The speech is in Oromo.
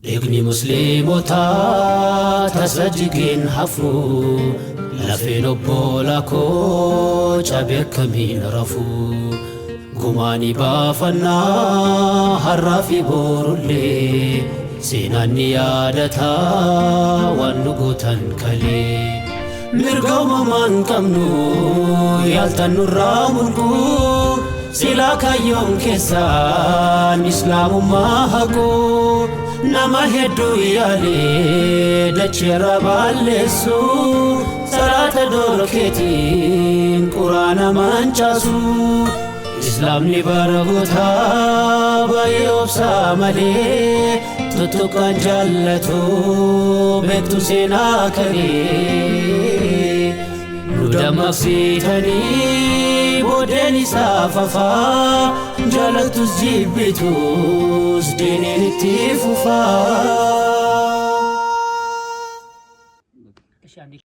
Dhiigni musliimotaa tasajjigiin hafu lafeen obbola koo cabee akkamiin rafu gumaani baafannaa har'aa fi borullee seenaan ni yaadataa waan nu gootan kalee mirga uumamaan qabnu yaaltan nurraa mulqu silaa kaayyoon keessaan islaamummaa haqu nama hedduu yaalee dacheerra balleessu salaata dorkeetiin quraana mancaasu islaamni baragoota baay'ee obsaa malee tuttuqaan jaallatu beektu seenaa kalee nu dammaqsiitanii boodeen isaa fafaa jaalattus jibbitus diiniin itti fufaa.